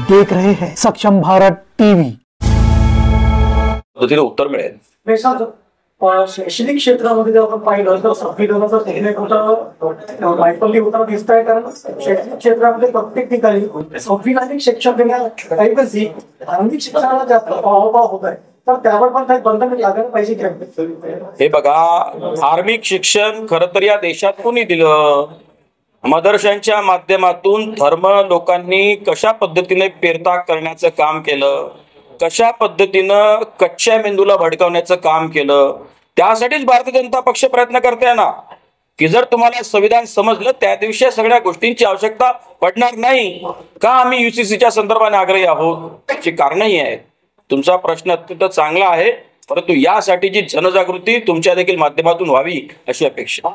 देख रहे हैं सक्षम भारत टीवी। पद्धतीने उत्तर मिळेल। शैक्षणिक क्षेत्रामध्ये जर आपण पाहिलं तर संविधानाचा निर्णय होता बायपल्ली होताना दिसत आहे, कारण शैक्षणिक क्षेत्रामध्ये प्रत्येक ठिकाणी संविधानिक शिक्षण देण्याऐवजी धार्मिक शिक्षणाला जास्त अभाव होत आहे, तर त्यावर पण काही बंधन लागायला पाहिजे की? हे बघा, धार्मिक शिक्षण खरं तर या देशात कोणी दिलं? मदरशांच्या माध्यमातून धर्म लोकांनी कशा पद्धतीने पेरता करण्याचं काम केलं, कशा पद्धतीनं कच्च्या मेंदूला भडकवण्याचं काम केलं, त्यासाठीच भारतीय जनता पक्ष प्रयत्न करते ना की जर तुम्हाला संविधान समजलं त्या दिवशी सगळ्या गोष्टींची आवश्यकता पडणार नाही का आम्ही UCCच्या संदर्भाने आग्रही आहोत, त्याची कारणही आहेत। तुमचा प्रश्न अत्यंत चांगला आहे, परंतु यासाठीची जनजागृती तुमच्या देखील माध्यमातून व्हावी अशी अपेक्षा।